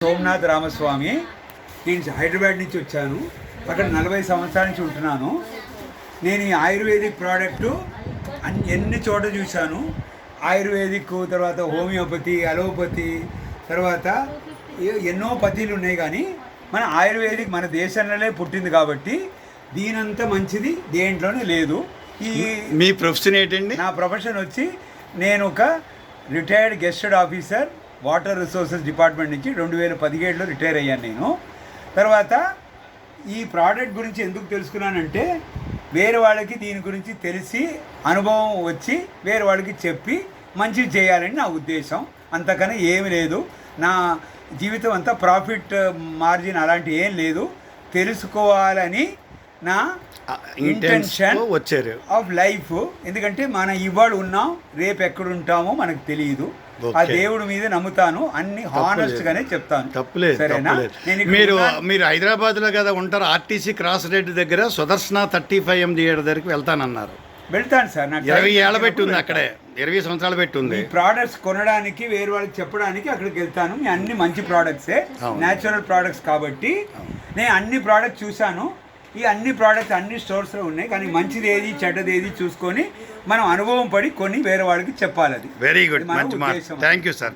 సోమనాథ్ రామస్వామి. నేను హైదరాబాద్ నుంచి వచ్చాను. అక్కడ 40 సంవత్సరాల నుంచి ఉంటున్నాను. నేను ఈ ఆయుర్వేదిక్ ప్రోడక్టు ఎన్ని చోట చూశాను. ఆయుర్వేదిక్, తర్వాత హోమియోపతి, అలోపతి, తర్వాత ఎన్నో పతిలు ఉన్నాయి. కానీ మన ఆయుర్వేదిక్ మన దేశంలోనే పుట్టింది కాబట్టి దీనంత మంచిది దేంట్లోనే లేదు. మీ ప్రొఫెషన్ ఏంటండి? నా ప్రొఫెషన్ వచ్చి నేను ఒక retired గెస్టెడ్ officer water resources department నుంచి 2017లో రిటైర్ అయ్యాను నేను. తర్వాత ఈ ప్రోడక్ట్ గురించి ఎందుకు తెలుసుకున్నానంటే వేరే వాళ్ళకి దీని గురించి తెలిసి అనుభవం వచ్చి వేరే వాళ్ళకి చెప్పి మంచిది చేయాలని నా ఉద్దేశం. అంతకన్నా ఏమి లేదు. నా జీవితం అంతా ప్రాఫిట్ మార్జిన్ అలాంటి ఏం లేదు. తెలుసుకోవాలని నా ఇంటెన్షన్ వచ్చారు ఆఫ్ లైఫ్. ఎందుకంటే మనం ఇవాళ ఉన్నాం, రేపు ఎక్కడ ఉంటామో మనకు తెలియదు. ఆ దేవుడి మీద నమ్ముతాను, అన్ని హానెస్ట్ గానే చెప్తాను. తప్పులేదు. సరేనా? మీరు హైదరాబాద్ లో కదా ఉంటారు, ఆర్టీసీ క్రాస్ రోడ్ దగ్గర సుదర్శన 35M థియేటర్ దగ్గరికి వెళ్తానన్నారు. వెళ్తాను సార్. నాకు 20 ఏళ్ళ పెట్టి ఉంది అక్కడే, 20 సంవత్సరాలు పెట్టి ఉంది. ప్రోడక్ట్స్ కొనడానికి వేరే వాళ్ళకి చెప్పడానికి అక్కడికి వెళ్తాను. అన్ని మంచి ప్రోడక్ట్సే, న్యాచురల్ ప్రోడక్ట్స్ కాబట్టి నేను అన్ని ప్రోడక్ట్స్ చూశాను. ఈ అన్ని ప్రోడక్ట్స్ అన్ని స్టోర్స్లో ఉన్నాయి. కానీ మంచిది ఏది చెడ్డది ఏది చూసుకొని మనం అనుభవం పడి కొని వేరే వాళ్ళకి చెప్పాలి. అది very good. Thank you sir.